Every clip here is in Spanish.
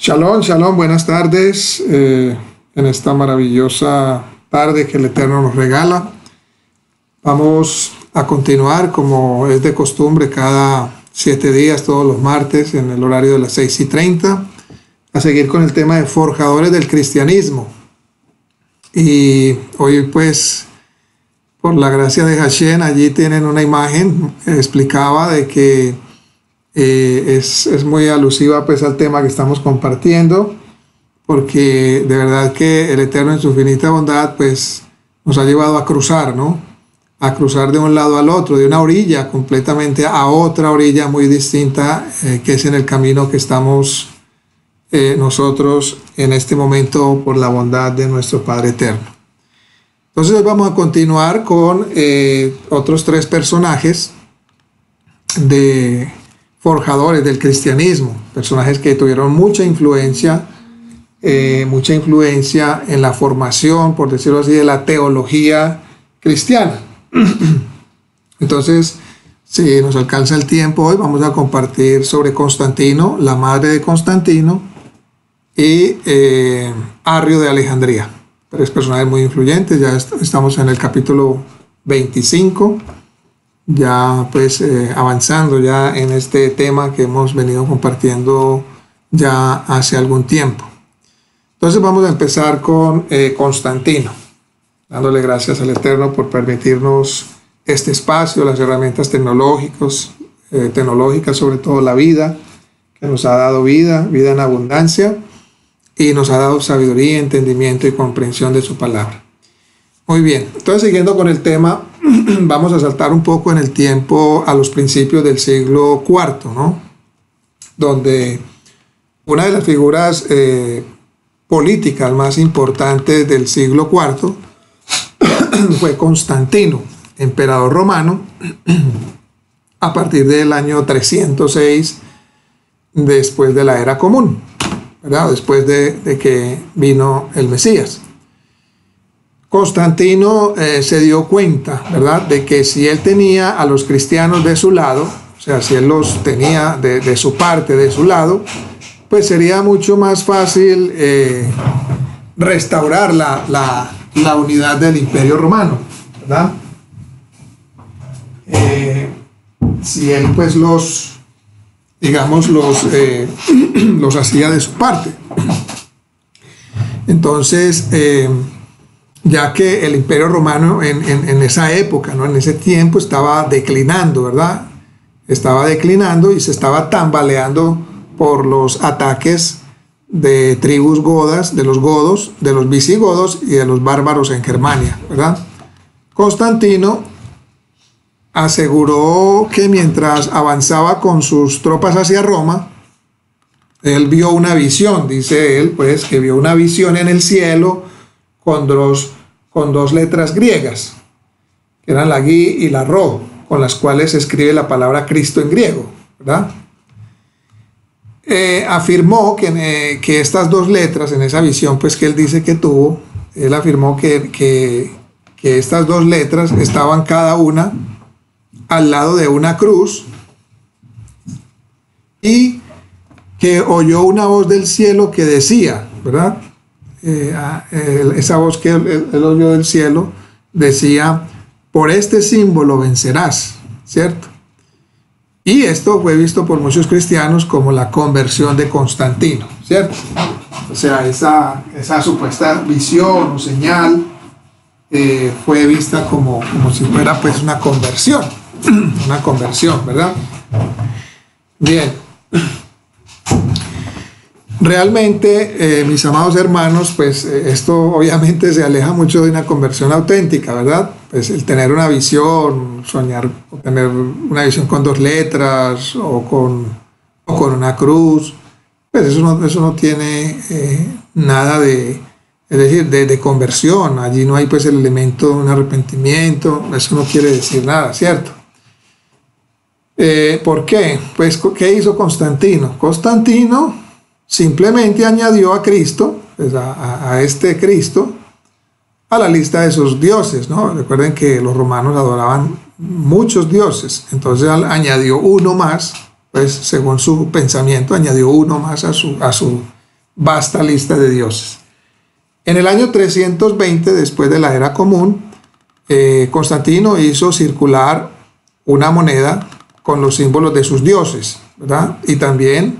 Shalom, shalom, buenas tardes. En esta maravillosa tarde que el Eterno nos regala, vamos a continuar como es de costumbre cada 7 días, todos los martes, en el horario de las 6:30, a seguir con el tema de forjadores del cristianismo. Y hoy, pues, por la gracia de Hashem, allí tienen una imagen que explicaba de que es muy alusiva pues al tema que estamos compartiendo, porque de verdad que el Eterno en su infinita bondad pues nos ha llevado a cruzar, ¿no? A cruzar de un lado al otro, de una orilla completamente a otra orilla muy distinta, que es en el camino que estamos nosotros en este momento por la bondad de nuestro Padre Eterno. Entonces hoy vamos a continuar con otros 3 personajes de forjadores del cristianismo, personajes que tuvieron mucha influencia en la formación, por decirlo así, de la teología cristiana. Entonces, si nos alcanza el tiempo hoy, vamos a compartir sobre Constantino, la madre de Constantino, y Arrio de Alejandría. 3 personajes muy influyentes. Ya estamos en el capítulo 25, ya pues avanzando ya en este tema que hemos venido compartiendo ya hace algún tiempo. Entonces vamos a empezar con Constantino, dándole gracias al Eterno por permitirnos este espacio, las herramientas tecnológicas, sobre todo la vida, que nos ha dado vida en abundancia, y nos ha dado sabiduría, entendimiento y comprensión de su palabra. Muy bien, entonces siguiendo con el tema, vamos a saltar un poco en el tiempo a los principios del siglo IV, ¿no? Donde una de las figuras políticas más importantes del siglo IV fue Constantino, emperador romano, a partir del año 306 después de la era común, ¿verdad? Después de que vino el Mesías. Constantino se dio cuenta, ¿verdad?, de que si él tenía a los cristianos de su lado, o sea, si él los tenía de su parte, de su lado, pues sería mucho más fácil restaurar la unidad del Imperio Romano, ¿verdad? Si él pues los hacía de su parte. Entonces, ya que el Imperio Romano en esa época, ¿no?, en ese tiempo estaba declinando, ¿verdad? Estaba declinando y se estaba tambaleando por los ataques de tribus godas, de los godos, de los visigodos y de los bárbaros en Germania, ¿verdad? Constantino aseguró que mientras avanzaba con sus tropas hacia Roma, él vio una visión, dice él, pues, que vio una visión en el cielo con dos letras griegas, que eran la Gui y la Ro, con las cuales se escribe la palabra Cristo en griego, ¿verdad? Afirmó que estas 2 letras, en esa visión pues que él dice que tuvo, él afirmó que estas 2 letras estaban cada una al lado de una cruz, y que oyó una voz del cielo que decía, ¿verdad? Esa voz que él oyó del cielo decía: por este símbolo vencerás, ¿cierto? Y esto fue visto por muchos cristianos como la conversión de Constantino, ¿cierto? O sea, esa supuesta visión o señal fue vista como si fuera pues una conversión, ¿verdad? Bien. Realmente, mis amados hermanos, pues esto obviamente se aleja mucho de una conversión auténtica, ¿verdad? Pues el tener una visión, soñar, o tener una visión con 2 letras o con una cruz, pues eso no tiene nada de conversión. Allí no hay pues el elemento de un arrepentimiento, eso no quiere decir nada, ¿cierto? ¿Por qué? Pues, ¿qué hizo Constantino? Constantino simplemente añadió a Cristo, pues a este Cristo, a la lista de sus dioses, ¿no? Recuerden que los romanos adoraban muchos dioses, entonces añadió uno más, pues según su pensamiento, añadió uno más a su vasta lista de dioses. En el año 320, después de la era común, Constantino hizo circular una moneda con los símbolos de sus dioses, ¿verdad? Y también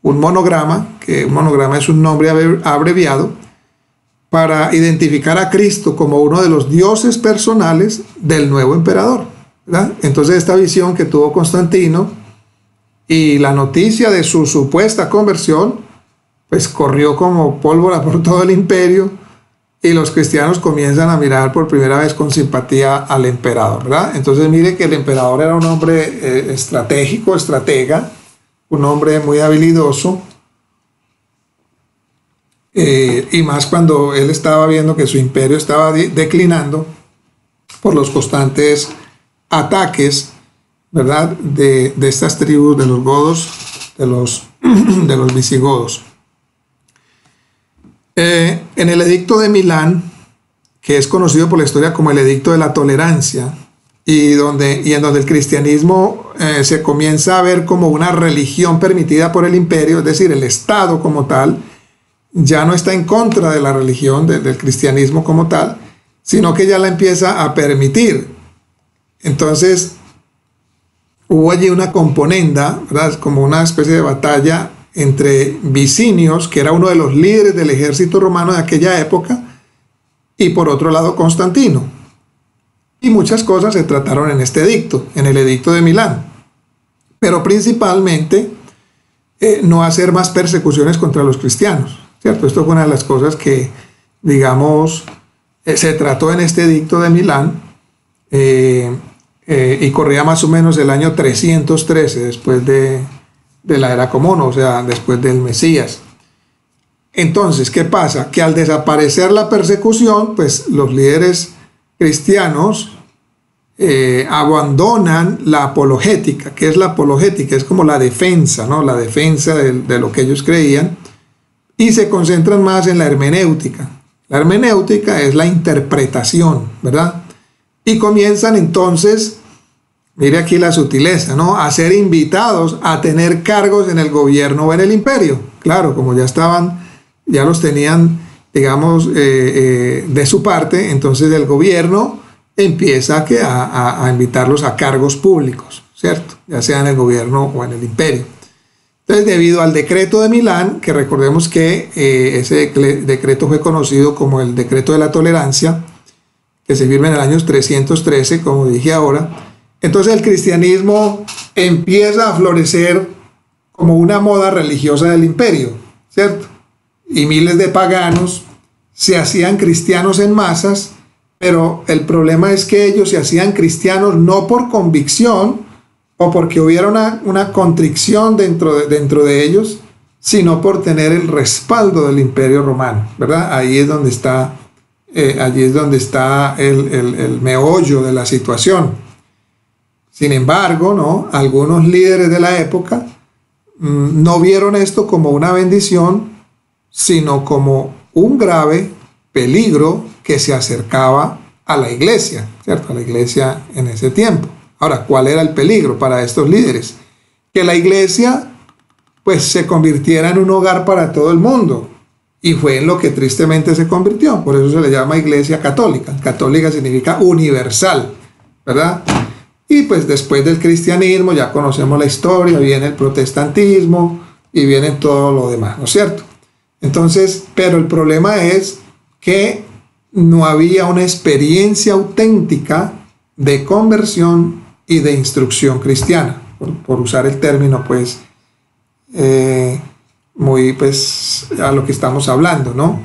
un monograma, que un monograma es un nombre abreviado, para identificar a Cristo como uno de los dioses personales del nuevo emperador, ¿verdad? Entonces esta visión que tuvo Constantino y la noticia de su supuesta conversión, pues corrió como pólvora por todo el imperio, y los cristianos comienzan a mirar por primera vez con simpatía al emperador, ¿verdad? Entonces mire que el emperador era un hombre estratégico, estratega, un hombre muy habilidoso, y más cuando él estaba viendo que su imperio estaba declinando por los constantes ataques, ¿verdad?, de estas tribus, de los godos, de los visigodos. En el edicto de Milán, que es conocido por la historia como el edicto de la tolerancia, y en donde el cristianismo se comienza a ver como una religión permitida por el imperio, es decir, el Estado como tal ya no está en contra de la religión, del cristianismo como tal, sino que ya la empieza a permitir. Entonces hubo allí una componenda, ¿verdad?, como una especie de batalla entre Vicinios, que era uno de los líderes del ejército romano de aquella época, y por otro lado Constantino. Y muchas cosas se trataron en este edicto, en el edicto de Milán. Pero principalmente no hacer más persecuciones contra los cristianos, ¿cierto? Esto fue una de las cosas que, digamos, se trató en este edicto de Milán, y corría más o menos el año 313 después de la era común, o sea, después del Mesías. Entonces, ¿qué pasa? Que al desaparecer la persecución, pues los líderes cristianos abandonan la apologética. ¿Qué es la apologética? Es como la defensa, ¿no? La defensa de lo que ellos creían, y se concentran más en la hermenéutica. La hermenéutica es la interpretación, ¿verdad? Y comienzan entonces, mire aquí la sutileza, ¿no?, a ser invitados a tener cargos en el gobierno o en el imperio. Claro, como ya los tenían, digamos, de su parte, entonces el gobierno empieza a invitarlos a cargos públicos, ¿cierto? Ya sea en el gobierno o en el imperio. Entonces, debido al decreto de Milán, que recordemos que ese decreto fue conocido como el decreto de la tolerancia, que se firma en el año 313, como dije ahora, entonces el cristianismo empieza a florecer como una moda religiosa del imperio, ¿cierto? Y miles de paganos se hacían cristianos en masas, pero el problema es que ellos se hacían cristianos no por convicción o porque hubiera una contrición dentro de ellos, sino por tener el respaldo del imperio romano, ¿verdad? Allí es donde está el meollo de la situación. Sin embargo, ¿no?, algunos líderes de la época no vieron esto como una bendición, sino como un grave peligro que se acercaba a la iglesia, ¿cierto? A la iglesia en ese tiempo. Ahora, ¿cuál era el peligro para estos líderes? Que la iglesia, pues, se convirtiera en un hogar para todo el mundo. Y fue en lo que tristemente se convirtió. Por eso se le llama iglesia católica. Católica significa universal, ¿verdad? Y pues después del cristianismo, ya conocemos la historia, viene el protestantismo y viene todo lo demás, ¿no es cierto? Entonces, pero el problema es que no había una experiencia auténtica de conversión y de instrucción cristiana, por usar el término, pues, muy, pues, a lo que estamos hablando, ¿no?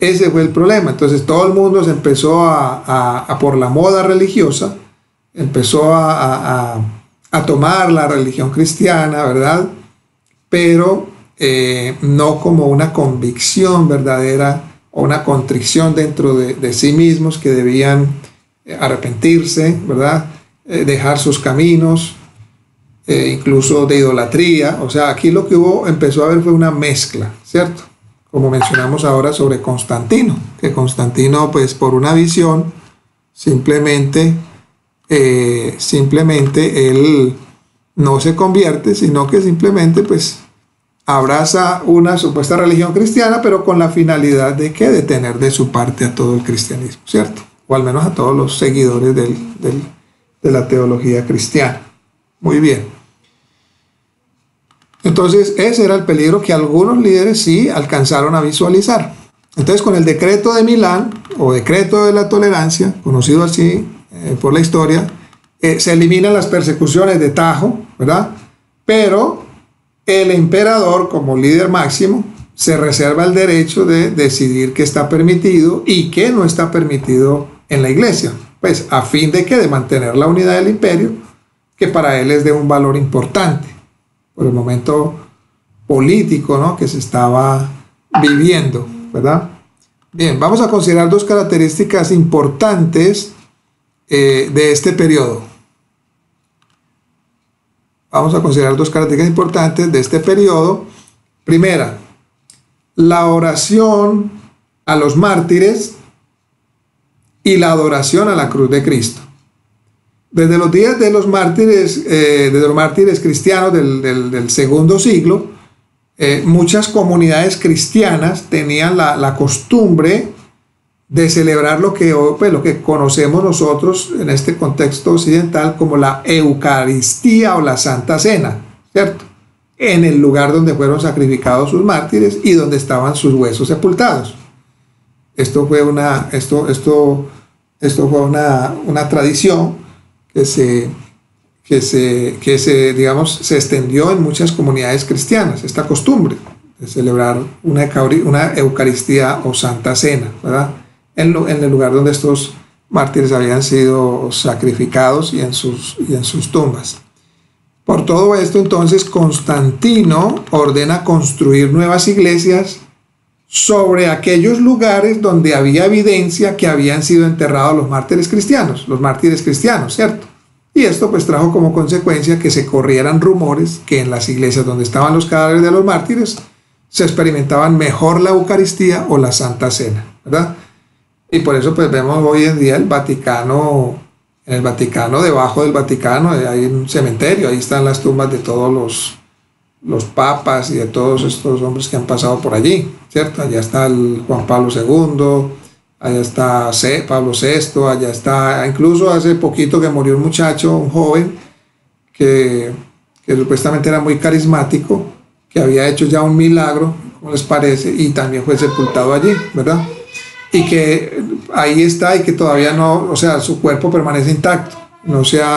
Ese fue el problema. Entonces todo el mundo se empezó por la moda religiosa, empezó a tomar la religión cristiana, ¿verdad? Pero no como una convicción verdadera o una contrición dentro de sí mismos, que debían arrepentirse, ¿verdad? Dejar sus caminos, incluso de idolatría. O sea, aquí lo que empezó a haber fue una mezcla, ¿cierto? Como mencionamos ahora sobre Constantino, que Constantino, pues, por una visión, simplemente él no se convierte, sino que simplemente, pues, abraza una supuesta religión cristiana, pero con la finalidad de ¿qué? De tener de su parte a todo el cristianismo, ¿cierto? O al menos a todos los seguidores de la teología cristiana. Muy bien. Entonces, ese era el peligro que algunos líderes sí alcanzaron a visualizar. Entonces, con el decreto de Milán, o decreto de la tolerancia, conocido así por la historia, se eliminan las persecuciones de tajo, ¿verdad? Pero el emperador, como líder máximo, se reserva el derecho de decidir qué está permitido y qué no está permitido en la iglesia, pues a fin de que de mantener la unidad del imperio, que para él es de un valor importante por el momento político, ¿no?, que se estaba viviendo, ¿verdad? Bien, vamos a considerar dos características importantes de este periodo. Vamos a considerar dos características importantes de este periodo. Primera, la oración a los mártires y la adoración a la cruz de Cristo. Desde los días de los mártires, cristianos del segundo siglo, muchas comunidades cristianas tenían la costumbre de celebrar lo que conocemos nosotros en este contexto occidental como la Eucaristía o la Santa Cena, ¿cierto? En el lugar donde fueron sacrificados sus mártires y donde estaban sus huesos sepultados. Esto fue una tradición que se extendió en muchas comunidades cristianas, esta costumbre de celebrar una Eucaristía o Santa Cena, ¿verdad? En el lugar donde estos mártires habían sido sacrificados y en sus tumbas. Por todo esto, entonces, Constantino ordena construir nuevas iglesias sobre aquellos lugares donde había evidencia que habían sido enterrados los mártires cristianos, ¿cierto? Y esto pues trajo como consecuencia que se corrieran rumores que en las iglesias donde estaban los cadáveres de los mártires se experimentaban mejor la Eucaristía o la Santa Cena, ¿verdad? Y por eso pues vemos hoy en día el Vaticano, en el Vaticano, debajo del Vaticano hay un cementerio, ahí están las tumbas de todos los papas y de todos estos hombres que han pasado por allí, ¿cierto? Allá está el Juan Pablo II, allá está Pablo VI, allá está, incluso hace poquito que murió un muchacho, un joven, que supuestamente era muy carismático, que había hecho ya un milagro, ¿cómo les parece? Y también fue sepultado allí, ¿verdad? Y que ahí está y que todavía no, o sea, su cuerpo permanece intacto,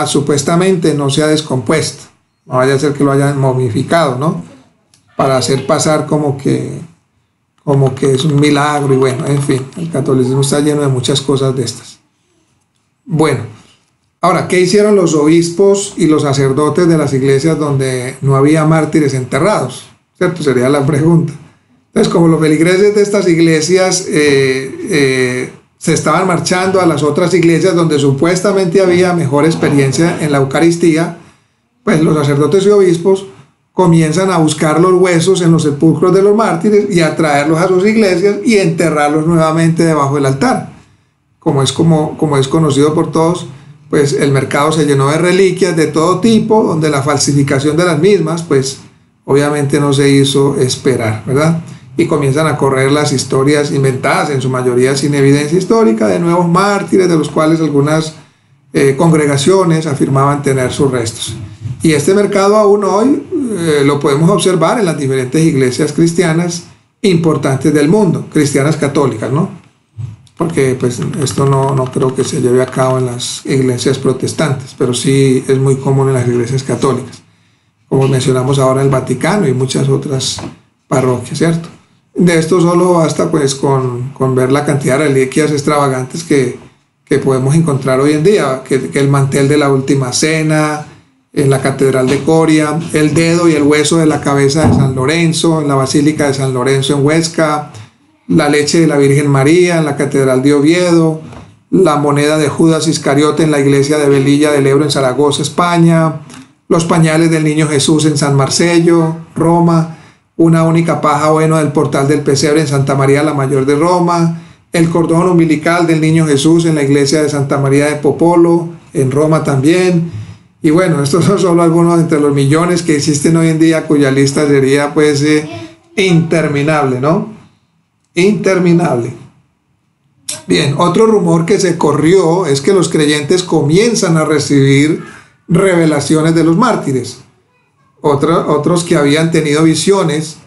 supuestamente no se ha descompuesto. No vaya a ser que lo hayan momificado, ¿no? Para hacer pasar como que es un milagro y bueno, en fin, el catolicismo está lleno de muchas cosas de estas. Bueno, ahora, ¿qué hicieron los obispos y los sacerdotes de las iglesias donde no había mártires enterrados? ¿Cierto? Sería la pregunta. Entonces, como los feligreses de estas iglesias se estaban marchando a las otras iglesias donde supuestamente había mejor experiencia en la Eucaristía, pues los sacerdotes y obispos comienzan a buscar los huesos en los sepulcros de los mártires y a traerlos a sus iglesias y enterrarlos nuevamente debajo del altar. Como es conocido por todos, pues el mercado se llenó de reliquias de todo tipo, donde la falsificación de las mismas, pues obviamente no se hizo esperar, ¿verdad? Y comienzan a correr las historias inventadas, en su mayoría sin evidencia histórica, de nuevos mártires, de los cuales algunas congregaciones afirmaban tener sus restos. Y este mercado aún hoy lo podemos observar en las diferentes iglesias cristianas importantes del mundo, cristianas católicas, ¿no? Porque pues esto no creo que se lleve a cabo en las iglesias protestantes, pero sí es muy común en las iglesias católicas, como mencionamos ahora el Vaticano y muchas otras parroquias, ¿cierto? De esto solo basta pues con ver la cantidad de reliquias extravagantes que podemos encontrar hoy en día, que el mantel de la Última Cena en la Catedral de Coria, el dedo y el hueso de la cabeza de San Lorenzo en la Basílica de San Lorenzo en Huesca, la leche de la Virgen María en la Catedral de Oviedo, la moneda de Judas Iscariote en la iglesia de Velilla del Ebro en Zaragoza, España, los pañales del Niño Jesús en San Marcello, Roma, una única paja o heno del portal del pesebre en Santa María la Mayor de Roma, el cordón umbilical del Niño Jesús en la iglesia de Santa María de Popolo, en Roma también, Y bueno, estos son solo algunos entre los millones que existen hoy en día, cuya lista sería pues interminable, ¿no? Interminable. Bien, otro rumor que se corrió es que los creyentes comienzan a recibir revelaciones de los mártires. Otros que habían tenido visiones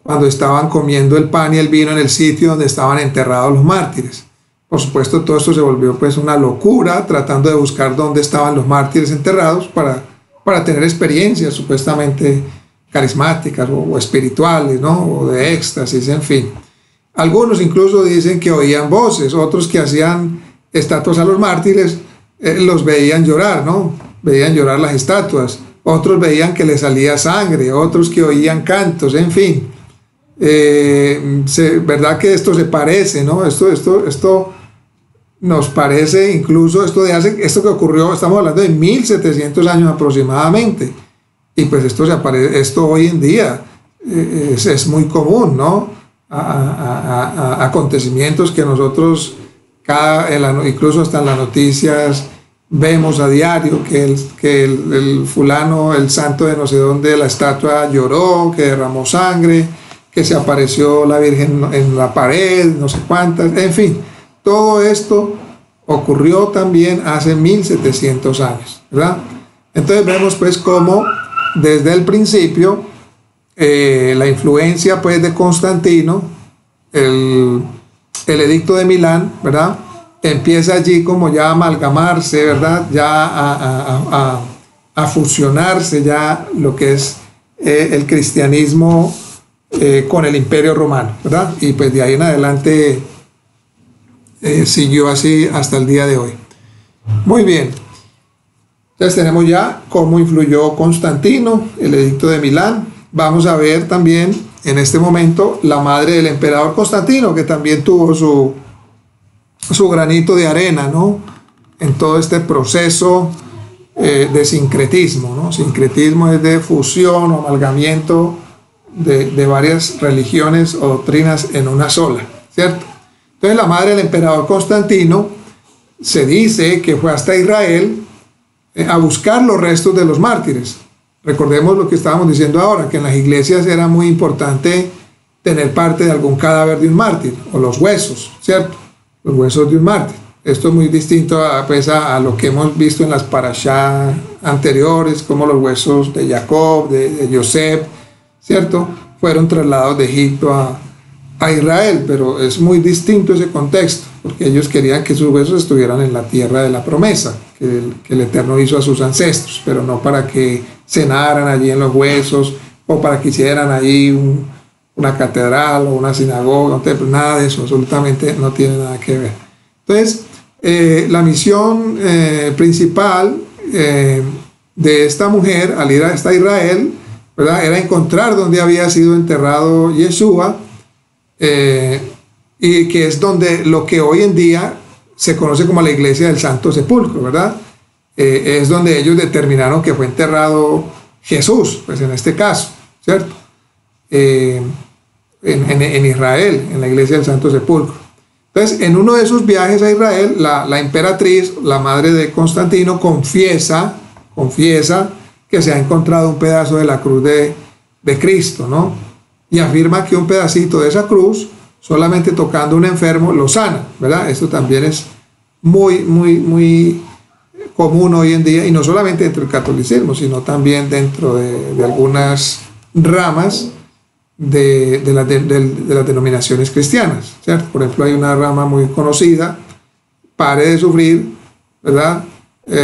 cuando estaban comiendo el pan y el vino en el sitio donde estaban enterrados los mártires. Por supuesto, todo esto se volvió pues una locura, tratando de buscar dónde estaban los mártires enterrados para tener experiencias supuestamente carismáticas o espirituales, ¿no? O de éxtasis, en fin. Algunos incluso dicen que oían voces, otros que hacían estatuas a los mártires los veían llorar, ¿no? Veían llorar las estatuas. Otros veían que les salía sangre, otros que oían cantos, en fin. ¿Verdad que esto se parece, ¿no? Esto nos parece incluso esto que ocurrió, estamos hablando de 1700 años aproximadamente, y pues esto hoy en día es muy común, ¿no? A acontecimientos que nosotros incluso hasta en las noticias vemos a diario, que el fulano, el santo de no sé dónde, la estatua lloró, que derramó sangre, que se apareció la Virgen en la pared, no sé cuántas, en fin. Todo esto ocurrió también hace 1700 años, ¿verdad? Entonces vemos pues cómo desde el principio la influencia pues de Constantino, el edicto de Milán, ¿verdad? Empieza allí como ya a amalgamarse, ¿verdad? Ya a fusionarse ya lo que es el cristianismo con el Imperio Romano, ¿verdad? Y pues de ahí en adelante siguió así hasta el día de hoy. Muy bien. Entonces tenemos ya cómo influyó Constantino, el edicto de Milán. Vamos a ver también en este momento la madre del emperador Constantino, que también tuvo su granito de arena, ¿no? En todo este proceso de sincretismo, ¿no? Sincretismo es de fusión o amalgamiento de varias religiones o doctrinas en una sola, ¿cierto? Entonces la madre del emperador Constantino se dice que fue hasta Israel a buscar los restos de los mártires. Recordemos lo que estábamos diciendo ahora, que en las iglesias era muy importante tener parte de algún cadáver de un mártir, o los huesos, ¿cierto? Los huesos de un mártir. Esto es muy distinto a lo que hemos visto en las parashá anteriores, como los huesos de Jacob, de Yosef, ¿cierto? Fueron trasladados de Egipto a Israel, pero es muy distinto ese contexto, porque ellos querían que sus huesos estuvieran en la tierra de la promesa, que el Eterno hizo a sus ancestros, pero no para que cenaran allí en los huesos, o para que hicieran allí una catedral o una sinagoga, un templo, nada de eso, absolutamente no tiene nada que ver. Entonces, la misión principal de esta mujer al ir hasta Israel, ¿verdad?, era encontrar donde había sido enterrado Yeshua, y que es donde lo que hoy en día se conoce como la iglesia del Santo Sepulcro, ¿verdad? Es donde ellos determinaron que fue enterrado Jesús, pues en este caso, ¿cierto? En Israel, en la iglesia del Santo Sepulcro. Entonces, en uno de esos viajes a Israel, la emperatriz, la madre de Constantino, confiesa que se ha encontrado un pedazo de la cruz de Cristo, ¿no? Y afirma que un pedacito de esa cruz, solamente tocando a un enfermo, lo sana, ¿verdad? Esto también es muy, muy, muy común hoy en día, y no solamente dentro del catolicismo, sino también dentro de algunas ramas de las denominaciones cristianas, ¿cierto? Por ejemplo, hay una rama muy conocida, Pare de Sufrir, ¿verdad?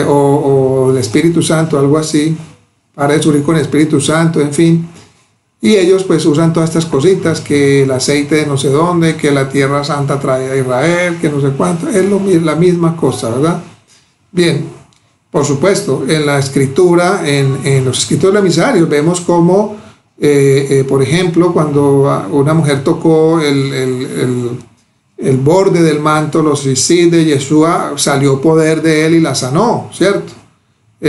O el Espíritu Santo, algo así, Pare de Sufrir con el Espíritu Santo, en fin. Y ellos pues usan todas estas cositas, que el aceite de no sé dónde, que la tierra santa trae a Israel, que no sé cuánto, es la misma cosa, ¿verdad? Bien, por supuesto, en la escritura, en los escritos de los emisarios, vemos cómo, por ejemplo, cuando una mujer tocó el borde del manto, los tzitzit de Yeshua, salió poder de él y la sanó, ¿cierto?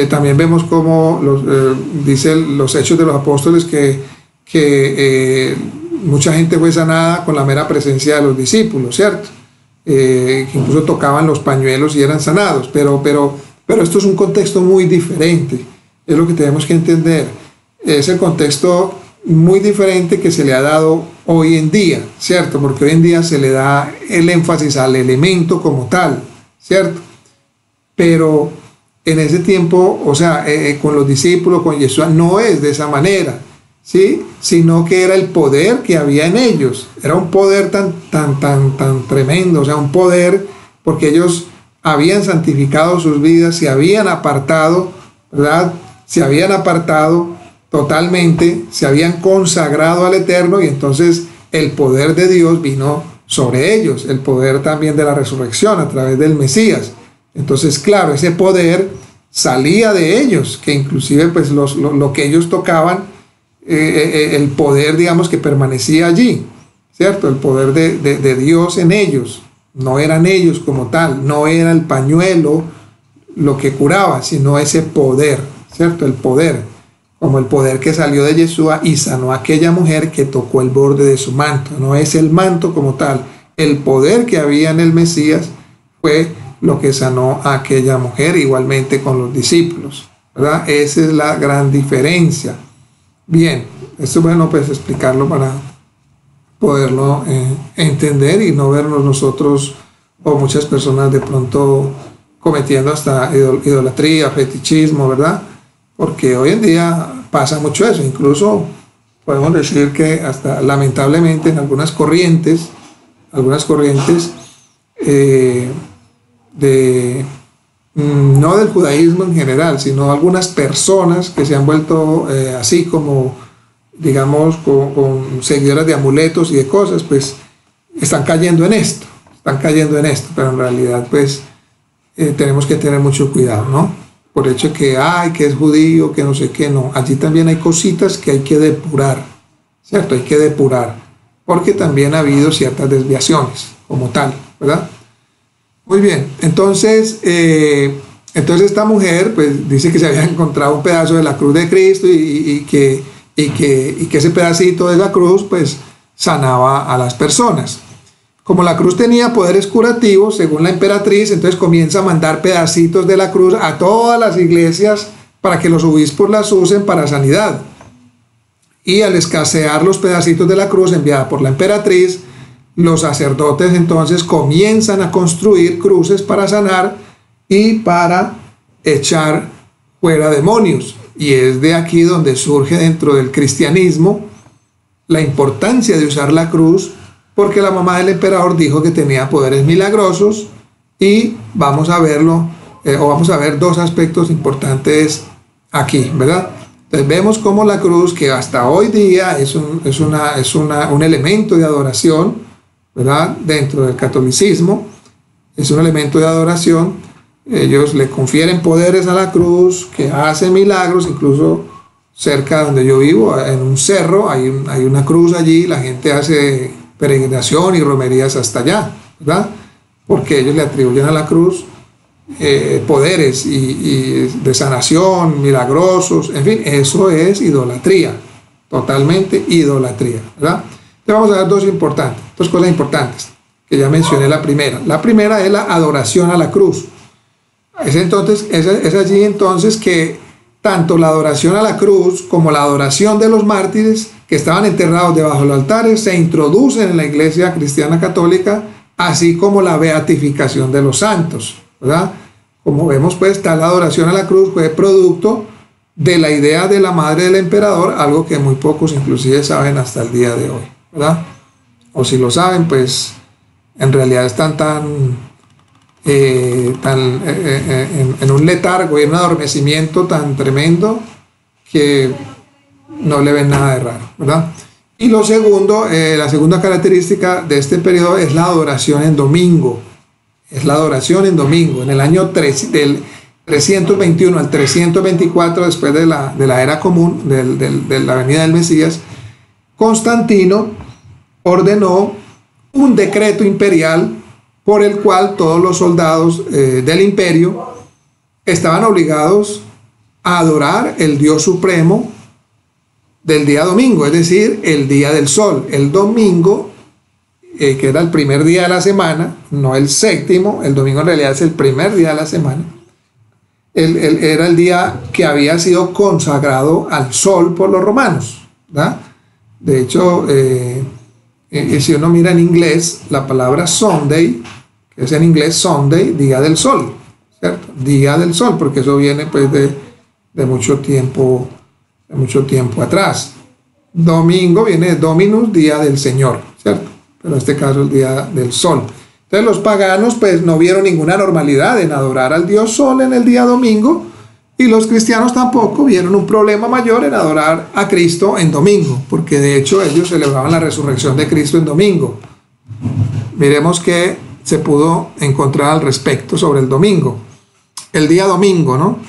También vemos cómo dicen los Hechos de los Apóstoles que mucha gente fue sanada con la mera presencia de los discípulos, ¿cierto? Que incluso tocaban los pañuelos y eran sanados, pero esto es un contexto muy diferente. Es lo que tenemos que entender. Es el contexto muy diferente que se le ha dado hoy en día, ¿cierto? Porque hoy en día se le da el énfasis al elemento como tal, ¿cierto? Pero en ese tiempo, o sea, con los discípulos, con Yeshua, no es de esa manera, ¿sí? Sino que era el poder que había en ellos. Era un poder tan tremendo, o sea, un poder porque ellos habían santificado sus vidas, se habían apartado, ¿verdad? Se habían apartado totalmente, se habían consagrado al Eterno, y entonces el poder de Dios vino sobre ellos, el poder también de la resurrección a través del Mesías. Entonces, claro, ese poder salía de ellos, que inclusive pues lo que ellos tocaban, el poder, digamos, que permanecía allí, ¿cierto? El poder de Dios en ellos. No eran ellos como tal, no era el pañuelo lo que curaba, sino ese poder, ¿cierto? El poder, como el poder que salió de Yeshua y sanó a aquella mujer que tocó el borde de su manto. No es el manto como tal, el poder que había en el Mesías fue lo que sanó a aquella mujer, igualmente con los discípulos, ¿verdad? Esa es la gran diferencia. Bien, esto es bueno pues explicarlo para poderlo entender y no vernos nosotros o muchas personas de pronto cometiendo hasta idolatría, fetichismo, ¿verdad? Porque hoy en día pasa mucho eso. Incluso podemos decir que hasta lamentablemente en algunas corrientes no del judaísmo en general, sino algunas personas que se han vuelto así como, digamos, con seguidoras de amuletos y de cosas, pues están cayendo en esto, pero en realidad pues tenemos que tener mucho cuidado, ¿no? Por hecho que es judío, que no sé qué, no. Allí también hay cositas que hay que depurar, ¿cierto? Hay que depurar, porque también ha habido ciertas desviaciones como tal, ¿verdad? Muy bien, entonces esta mujer pues dice que se había encontrado un pedazo de la cruz de Cristo y que ese pedacito de la cruz pues sanaba a las personas. Como la cruz tenía poderes curativos, según la emperatriz, entonces comienza a mandar pedacitos de la cruz a todas las iglesias para que los obispos las usen para sanidad. Y al escasear los pedacitos de la cruz enviada por la emperatriz, los sacerdotes entonces comienzan a construir cruces para sanar y para echar fuera demonios. Y es de aquí donde surge dentro del cristianismo la importancia de usar la cruz, porque la mamá del emperador dijo que tenía poderes milagrosos, y vamos a verlo, vamos a ver dos aspectos importantes aquí, ¿verdad? Entonces vemos cómo la cruz, que hasta hoy día es un elemento de adoración, ¿verdad? Dentro del catolicismo, es un elemento de adoración. Ellos le confieren poderes a la cruz, que hace milagros. Incluso cerca de donde yo vivo, en un cerro, hay una cruz allí, la gente hace peregrinación y romerías hasta allá, ¿verdad? Porque ellos le atribuyen a la cruz poderes y de sanación, milagrosos, en fin, eso es idolatría, totalmente idolatría, ¿verdad? Entonces vamos a ver dos cosas importantes, que ya mencioné la primera. La primera es la adoración a la cruz. Es allí entonces que tanto la adoración a la cruz como la adoración de los mártires que estaban enterrados debajo de los altares se introducen en la Iglesia Cristiana Católica, así como la beatificación de los santos, ¿verdad? Como vemos, pues, tal adoración a la cruz fue producto de la idea de la madre del emperador, algo que muy pocos inclusive saben hasta el día de hoy, ¿verdad? O si lo saben, pues en realidad están en un letargo y en un adormecimiento tan tremendo que no le ven nada de raro, ¿verdad? Y lo segundo, la segunda característica de este periodo es la adoración en domingo. Es la adoración en domingo. En el año del 321 al 324, después de la era común, de la venida del Mesías, Constantino ordenó un decreto imperial por el cual todos los soldados del imperio estaban obligados a adorar el Dios supremo del día domingo, es decir, el día del sol. El domingo, que era el primer día de la semana, no el séptimo, el domingo en realidad es el primer día de la semana. era el día que había sido consagrado al sol por los romanos, ¿verdad? De hecho, si uno mira en inglés, la palabra Sunday, que es en inglés Sunday, día del sol, ¿cierto? Día del sol, porque eso viene pues de mucho tiempo atrás. Domingo viene de Dominus, día del Señor, ¿cierto? Pero en este caso el día del sol. Entonces los paganos pues no vieron ninguna normalidad en adorar al dios sol en el día domingo, y los cristianos tampoco vieron un problema mayor en adorar a Cristo en domingo, porque de hecho ellos celebraban la resurrección de Cristo en domingo. Miremos qué se pudo encontrar al respecto sobre el domingo. El día domingo, ¿no?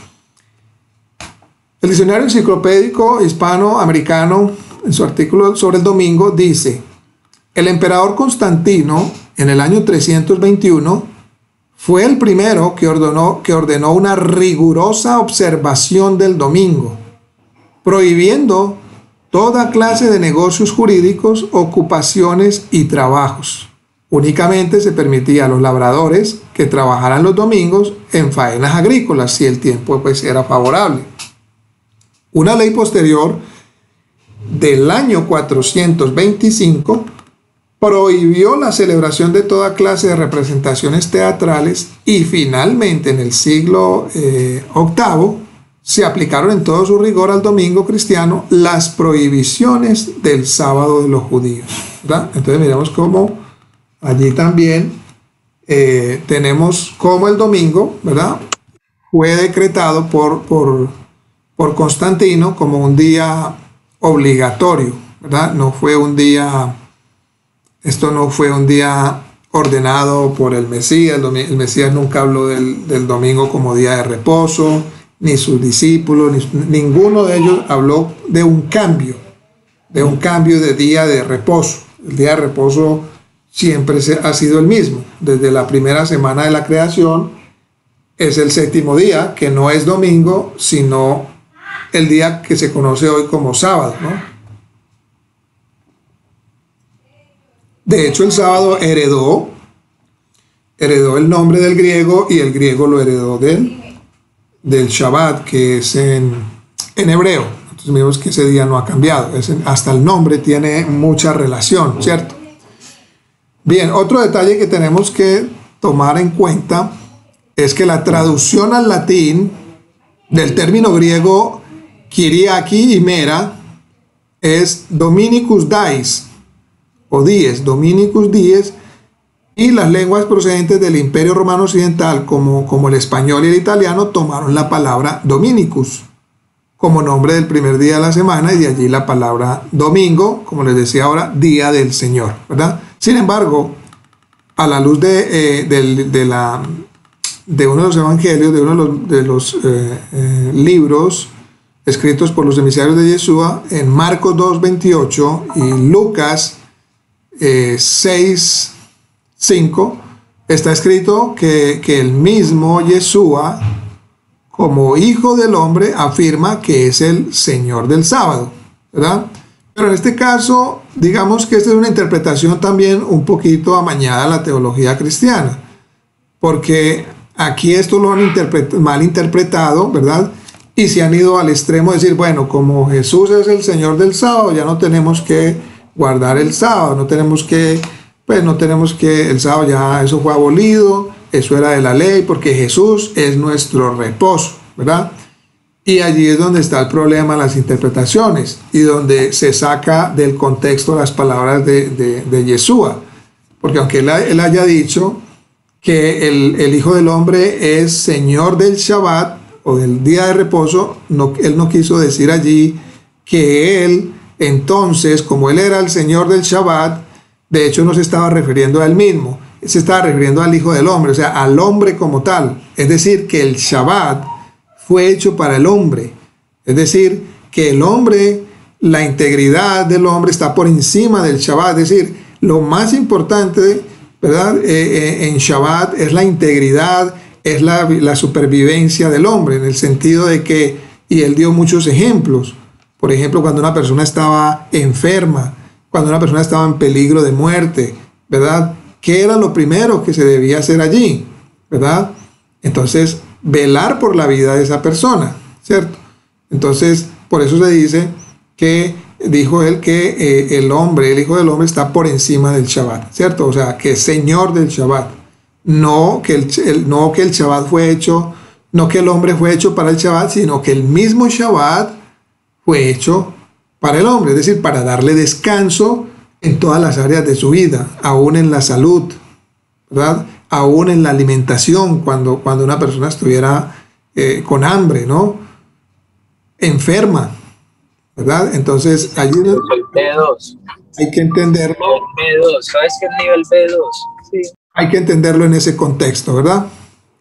El diccionario enciclopédico hispanoamericano, en su artículo sobre el domingo, dice: el emperador Constantino, en el año 321, fue el primero que ordenó una rigurosa observación del domingo, prohibiendo toda clase de negocios jurídicos, ocupaciones y trabajos. Únicamente se permitía a los labradores que trabajaran los domingos en faenas agrícolas, si el tiempo pues era favorable. Una ley posterior del año 425 prohibió la celebración de toda clase de representaciones teatrales, y finalmente en el siglo VIII se aplicaron en todo su rigor al domingo cristiano las prohibiciones del sábado de los judíos, ¿verdad? Entonces miramos cómo allí también tenemos cómo el domingo, ¿verdad?, fue decretado por Constantino como un día obligatorio, ¿verdad? No fue un día... Esto no fue un día ordenado por el Mesías. El Mesías nunca habló del domingo como día de reposo, ni sus discípulos, ninguno de ellos habló de un cambio de día de reposo. El día de reposo siempre ha sido el mismo. Desde la primera semana de la creación es el séptimo día, que no es domingo, sino el día que se conoce hoy como sábado, ¿no? De hecho, el sábado heredó el nombre del griego, y el griego lo heredó del Shabbat, que es en hebreo. Entonces vemos que ese día no ha cambiado. Hasta el nombre tiene mucha relación, ¿cierto? Bien, otro detalle que tenemos que tomar en cuenta es que la traducción al latín del término griego Kyriaki y Mera es Dominicus Dies, o dies, Dominicus dies, y las lenguas procedentes del Imperio Romano Occidental, como el español y el italiano, tomaron la palabra Dominicus como nombre del primer día de la semana, y de allí la palabra domingo, como les decía ahora, día del Señor, ¿verdad? Sin embargo, a la luz de uno de los evangelios, de uno de los libros escritos por los emisarios de Yeshua, en Marcos 2:28 y Lucas 6:5, está escrito que el mismo Yeshua, como hijo del hombre, afirma que es el Señor del sábado, ¿verdad? Pero en este caso, digamos que esta es una interpretación también un poquito amañada a la teología cristiana, porque aquí esto lo han mal interpretado, ¿verdad? Y se han ido al extremo de decir, bueno, como Jesús es el Señor del sábado, ya no tenemos que guardar el sábado, no tenemos que, el sábado ya eso fue abolido, eso era de la ley, porque Jesús es nuestro reposo, ¿verdad? Y allí es donde está el problema de las interpretaciones, y donde se saca del contexto las palabras de Yeshua, porque aunque él haya dicho que el Hijo del Hombre es Señor del Shabbat, o del día de reposo, él no quiso decir allí que él, entonces, como él era el Señor del Shabbat, de hecho no se estaba refiriendo a él mismo, se estaba refiriendo al Hijo del Hombre, o sea, al hombre como tal. Es decir, que el Shabbat fue hecho para el hombre. Es decir, que el hombre, la integridad del hombre está por encima del Shabbat. Es decir, lo más importante, ¿verdad?, en Shabbat es la integridad, es la supervivencia del hombre, en el sentido de que, y él dio muchos ejemplos. Por ejemplo, cuando una persona estaba enferma, cuando una persona estaba en peligro de muerte, ¿verdad?, ¿qué era lo primero que se debía hacer allí? ¿Verdad? Entonces, velar por la vida de esa persona, ¿cierto? Entonces, por eso se dice que dijo él que el hombre, el Hijo del Hombre, está por encima del Shabbat, ¿cierto? O sea, que es Señor del Shabbat. No que el Shabbat fue hecho, no que el hombre fue hecho para el Shabbat, sino que el mismo Shabbat fue hecho para el hombre, es decir, para darle descanso en todas las áreas de su vida, aún en la salud, ¿verdad? Aún en la alimentación, cuando una persona estuviera con hambre, ¿no? Enferma, ¿verdad? Entonces, allí B2. hay que entenderlo. B2, ¿sabes qué es nivel B2? Sí. Hay que entenderlo en ese contexto, ¿verdad?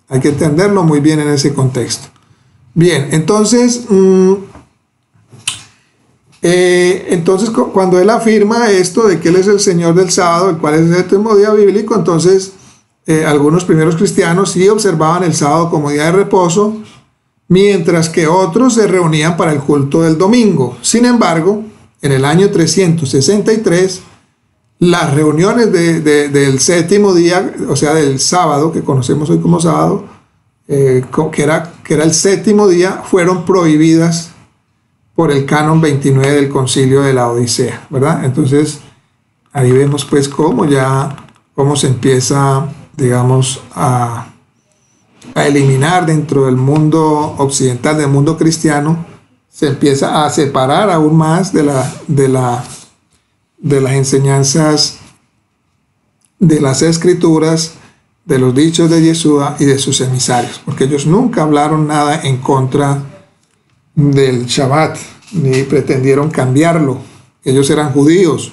Hay que entenderlo muy bien en ese contexto. Bien, entonces, cuando él afirma esto de que él es el Señor del sábado, el cual es el séptimo día bíblico, entonces algunos primeros cristianos sí observaban el sábado como día de reposo, mientras que otros se reunían para el culto del domingo. Sin embargo, en el año 363, las reuniones del séptimo día, o sea, del sábado, que conocemos hoy como sábado, que era el séptimo día, fueron prohibidas por el canon 29 del Concilio de la Odisea, ¿verdad? Entonces, ahí vemos pues cómo se empieza, digamos, a eliminar dentro del mundo occidental, del mundo cristiano, se empieza a separar aún más de las enseñanzas de las escrituras, de los dichos de Yeshua y de sus emisarios, porque ellos nunca hablaron nada en contra del Shabbat, ni pretendieron cambiarlo. Ellos eran judíos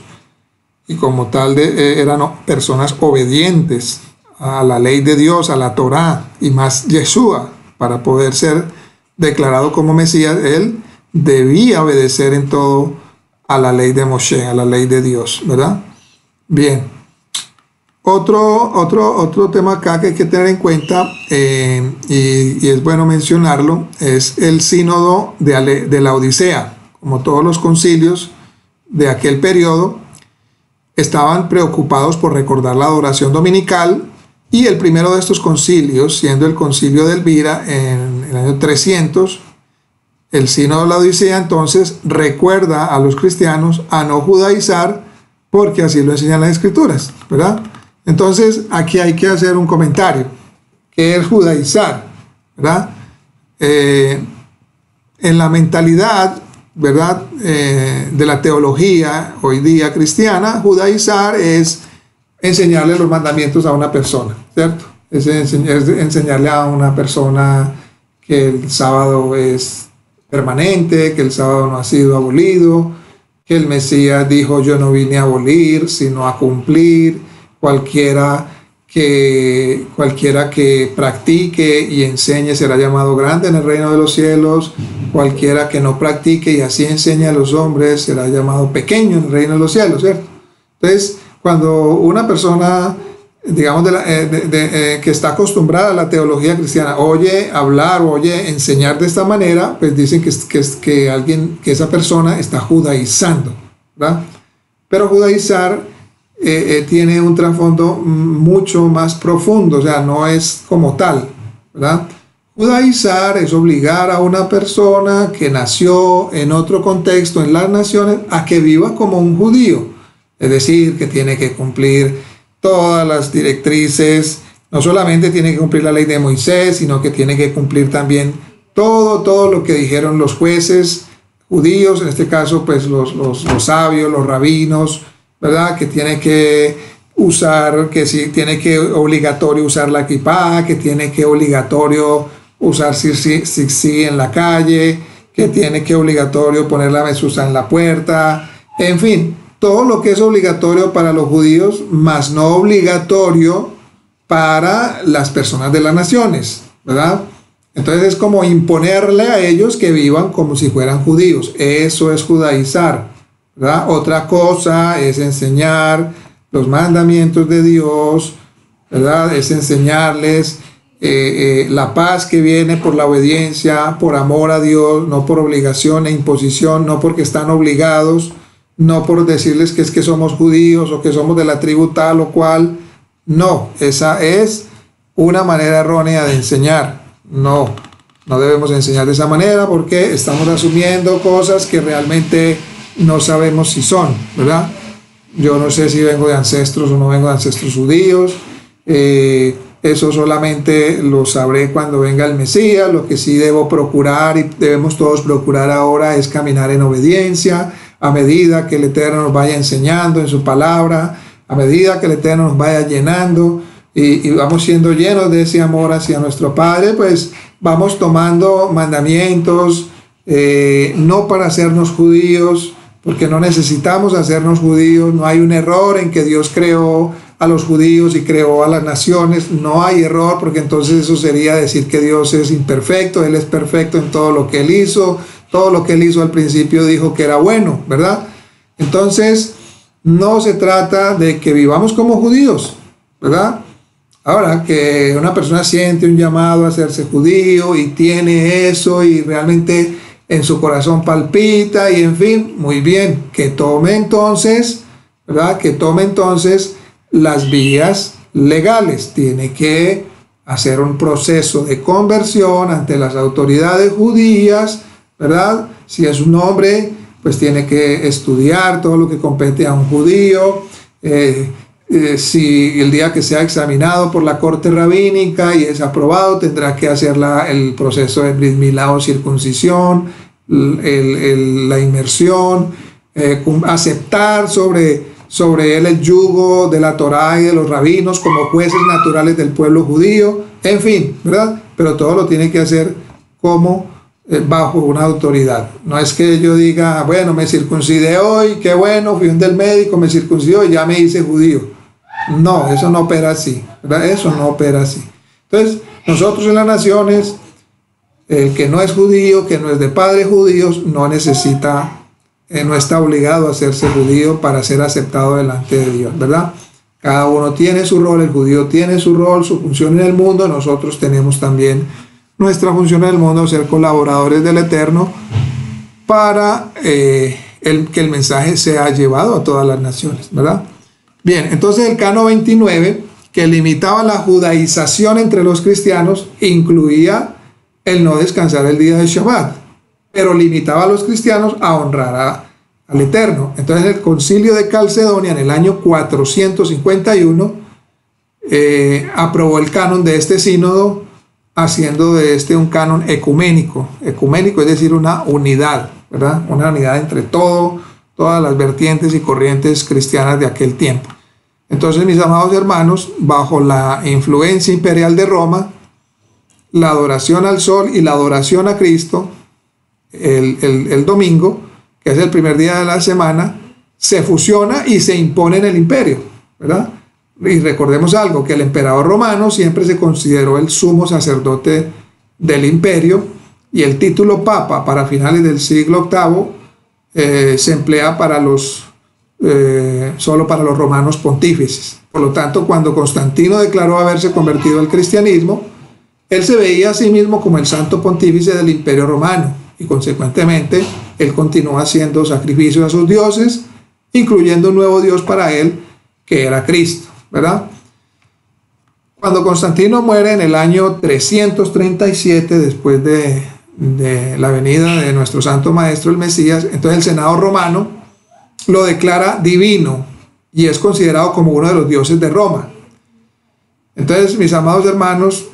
y como tal eran personas obedientes a la ley de Dios, a la Torá, y más Yeshua, para poder ser declarado como Mesías, él debía obedecer en todo a la ley de Moshe, a la ley de Dios, ¿verdad? Bien. Otro tema acá que hay que tener en cuenta, y es bueno mencionarlo, es el sínodo de la Odisea. Como todos los concilios de aquel periodo, estaban preocupados por recordar la adoración dominical, y el primero de estos concilios, siendo el concilio de Elvira en el año 300, el sínodo de la Odisea entonces recuerda a los cristianos a no judaizar, porque así lo enseñan las escrituras, ¿verdad? Entonces aquí hay que hacer un comentario. ¿Qué es judaizar? ¿Verdad? En la mentalidad, ¿verdad? De la teología hoy día cristiana, judaizar es enseñarle los mandamientos a una persona, ¿cierto? Es enseñarle a una persona que el sábado es permanente, que el sábado no ha sido abolido, que el Mesías dijo: yo no vine a abolir, sino a cumplir. Cualquiera que practique y enseñe será llamado grande en el reino de los cielos. Cualquiera que no practique y así enseñe a los hombres será llamado pequeño en el reino de los cielos, ¿cierto? Entonces, cuando una persona, digamos, que está acostumbrada a la teología cristiana, oye hablar o oye enseñar de esta manera, pues dicen que esa persona está judaizando, ¿verdad? Pero judaizar tiene un trasfondo mucho más profundo, o sea, no es como tal, ¿verdad? Judaizar es obligar a una persona que nació en otro contexto, en las naciones, a que viva como un judío. Es decir, que tiene que cumplir todas las directrices, no solamente tiene que cumplir la ley de Moisés, sino que tiene que cumplir también todo lo que dijeron los jueces judíos, en este caso pues los sabios, los rabinos, ¿verdad? Que tiene que usar, que sí, tiene que obligatorio usar la kipá, que tiene que obligatorio usar sí en la calle, que tiene que obligatorio poner la mezuzá en la puerta, en fin, todo lo que es obligatorio para los judíos, más no obligatorio para las personas de las naciones, ¿verdad? Entonces es como imponerle a ellos que vivan como si fueran judíos. Eso es judaizar, ¿verdad? Otra cosa es enseñar los mandamientos de Dios, ¿verdad? Es enseñarles la paz que viene por la obediencia, por amor a Dios, no por obligación e imposición, no porque están obligados, no por decirles que es que somos judíos o que somos de la tribu tal o cual. No, esa es una manera errónea de enseñar, No, no debemos enseñar de esa manera porque estamos asumiendo cosas que realmente no sabemos si son, ¿verdad? Yo no sé si vengo de ancestros o no vengo de ancestros judíos. Eso solamente lo sabré cuando venga el Mesías. Lo que sí debo procurar y debemos todos procurar ahora es caminar en obediencia a medida que el Eterno nos vaya enseñando en su palabra, a medida que el Eterno nos vaya llenando y vamos siendo llenos de ese amor hacia nuestro Padre, pues vamos tomando mandamientos, no para hacernos judíos, porque no necesitamos hacernos judíos. No hay un error en que Dios creó a los judíos y creó a las naciones. No hay error, porque entonces eso sería decir que Dios es imperfecto. Él es perfecto en todo lo que Él hizo. Todo lo que Él hizo al principio dijo que era bueno, ¿verdad? Entonces, no se trata de que vivamos como judíos, ¿verdad? Ahora, que una persona siente un llamado a hacerse judío y tiene eso y realmente en su corazón palpita y en fin, muy bien, que tome entonces, ¿verdad? Que tome entonces las vías legales. Tiene que hacer un proceso de conversión ante las autoridades judías, ¿verdad? Si es un hombre, pues tiene que estudiar todo lo que compete a un judío. Si el día que sea examinado por la corte rabínica y es aprobado, tendrá que hacer el proceso de Brit Milá o circuncisión, la inmersión, aceptar sobre él el yugo de la Torá y de los rabinos como jueces naturales del pueblo judío, en fin, ¿verdad? Pero todo lo tiene que hacer como bajo una autoridad. No es que yo diga, bueno, me circuncidé hoy, qué bueno, fui del médico, me circuncidó y ya me hice judío. No, eso no opera así, ¿verdad? Eso no opera así. Entonces, nosotros en las naciones, el que no es judío, que no es de padres judíos, no necesita, no está obligado a hacerse judío para ser aceptado delante de Dios, ¿verdad? Cada uno tiene su rol, el judío tiene su rol, su función en el mundo. Nosotros tenemos también nuestra función en el mundo, ser colaboradores del Eterno para que el mensaje sea llevado a todas las naciones, ¿verdad? Bien, entonces el Cano 29, que limitaba la judaización entre los cristianos, incluía el no descansar el día de Shabbat, pero limitaba a los cristianos a honrar al Eterno. Entonces el concilio de Calcedonia en el año 451 aprobó el canon de este sínodo, haciendo de este un canon ecuménico. Ecuménico es decir, una unidad, ¿verdad? Una unidad entre todas las vertientes y corrientes cristianas de aquel tiempo. Entonces, mis amados hermanos, bajo la influencia imperial de Roma, la adoración al sol y la adoración a Cristo, el domingo, que es el primer día de la semana, se fusiona y se impone en el imperio, ¿verdad? Y recordemos algo, que el emperador romano siempre se consideró el sumo sacerdote del imperio, y el título papa para finales del siglo VIII se emplea solo para los romanos pontífices. Por lo tanto, cuando Constantino declaró haberse convertido al cristianismo, él se veía a sí mismo como el santo pontífice del imperio romano, y consecuentemente él continúa haciendo sacrificios a sus dioses, incluyendo un nuevo dios para él, que era Cristo, ¿verdad? Cuando Constantino muere en el año 337, después de la venida de nuestro santo maestro el Mesías, entonces el Senado romano lo declara divino y es considerado como uno de los dioses de Roma. Entonces, mis amados hermanos,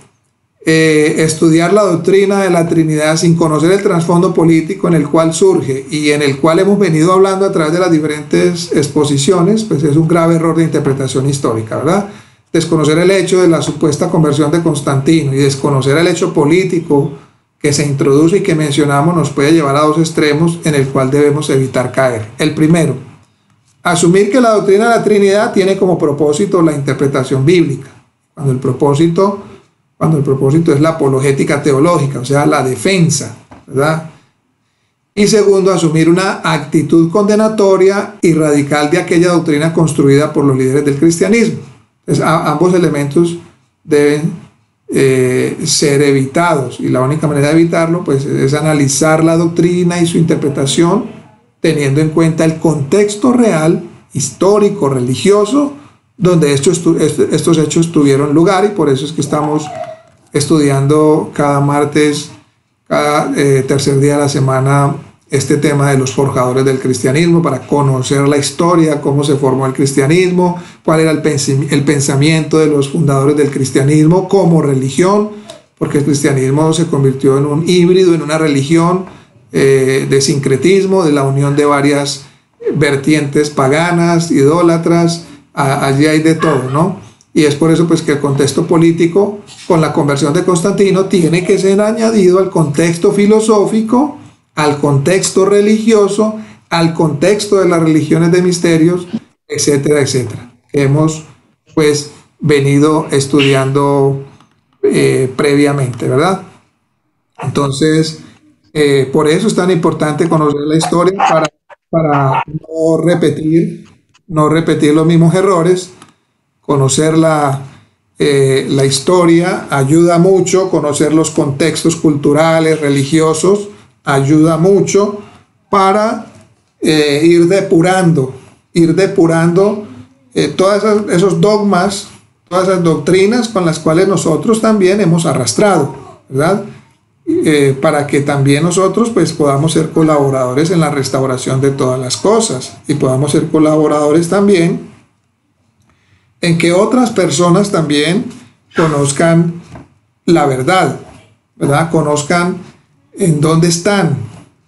estudiar la doctrina de la Trinidad sin conocer el trasfondo político en el cual surge y en el cual hemos venido hablando a través de las diferentes exposiciones, pues es un grave error de interpretación histórica, ¿verdad? Desconocer el hecho de la supuesta conversión de Constantino y desconocer el hecho político que se introduce y que mencionamos nos puede llevar a dos extremos en el cual debemos evitar caer. El primero, asumir que la doctrina de la Trinidad tiene como propósito la interpretación bíblica, cuando el propósito es la apologética teológica, o sea, la defensa, ¿verdad? Y segundo, asumir una actitud condenatoria y radical de aquella doctrina construida por los líderes del cristianismo. Entonces, ambos elementos deben ser evitados, y la única manera de evitarlo pues, es analizar la doctrina y su interpretación teniendo en cuenta el contexto real, histórico, religioso, donde estos hechos tuvieron lugar, y por eso es que estamos estudiando cada martes, cada tercer día de la semana, este tema de los forjadores del cristianismo, para conocer la historia, cómo se formó el cristianismo, cuál era el pensamiento de los fundadores del cristianismo como religión, porque el cristianismo se convirtió en un híbrido, en una religión de sincretismo, de la unión de varias vertientes paganas, idólatras. Allí hay de todo, ¿no? Y es por eso pues que el contexto político, con la conversión de Constantino, tiene que ser añadido al contexto filosófico, al contexto religioso, al contexto de las religiones de misterios, etcétera, etcétera. Hemos pues venido estudiando previamente, ¿verdad? Entonces, por eso es tan importante conocer la historia para no repetir los mismos errores. Conocer la historia ayuda mucho, conocer los contextos culturales, religiosos, ayuda mucho para ir depurando todos esos dogmas, todas esas doctrinas con las cuales nosotros también hemos arrastrado, ¿verdad? Para que también nosotros pues podamos ser colaboradores en la restauración de todas las cosas y podamos ser colaboradores también en que otras personas también conozcan la verdad, ¿verdad? Conozcan en dónde están,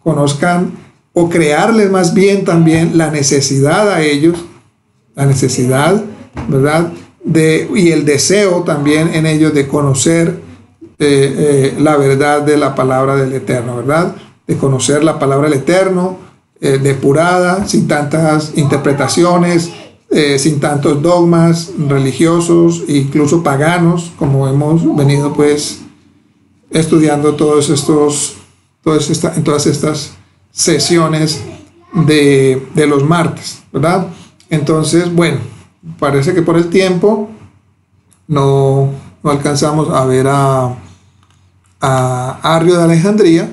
conozcan o crearles más bien también la necesidad a ellos, la necesidad, ¿verdad? Y el deseo también en ellos de conocer la verdad de la palabra del Eterno, ¿verdad? De conocer la palabra del Eterno, depurada, sin tantas interpretaciones, sin tantos dogmas religiosos e incluso paganos, como hemos venido pues estudiando en todas estas sesiones de los martes, ¿verdad? Entonces, bueno, parece que por el tiempo no alcanzamos a ver a Arrio de Alejandría,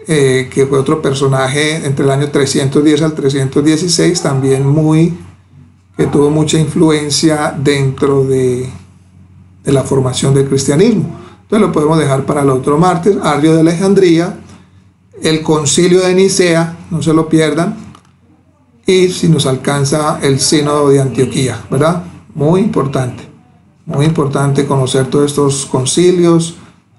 que fue otro personaje entre el año 310 al 316, también que tuvo mucha influencia dentro de la formación del cristianismo. Entonces lo podemos dejar para el otro martes. Arrio de Alejandría, el concilio de Nicea, no se lo pierdan, y si nos alcanza el sínodo de Antioquía, ¿verdad? Muy importante conocer todos estos concilios,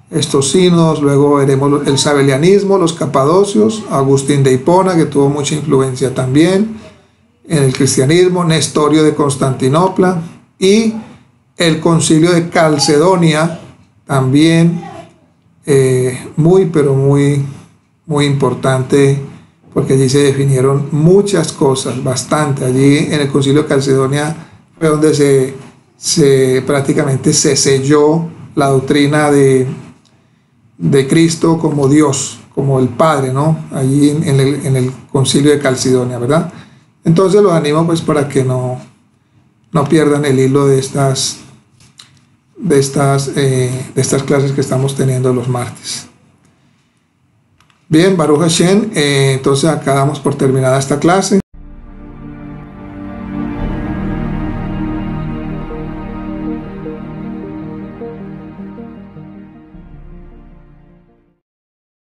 estos sínodos. Luego veremos el sabelianismo, los capadocios, Agustín de Hipona, que tuvo mucha influencia también en el cristianismo, Nestorio de Constantinopla, y el concilio de Calcedonia, también muy importante, porque allí se definieron muchas cosas, bastante. Allí en el concilio de Calcedonia fue donde prácticamente se selló la doctrina de Cristo como Dios, como el Padre, ¿no? Allí en el concilio de Calcedonia, ¿verdad? Entonces los animo pues para que no pierdan el hilo de estas clases que estamos teniendo los martes. Bien, Baruch Hashem, entonces acá damos por terminada esta clase.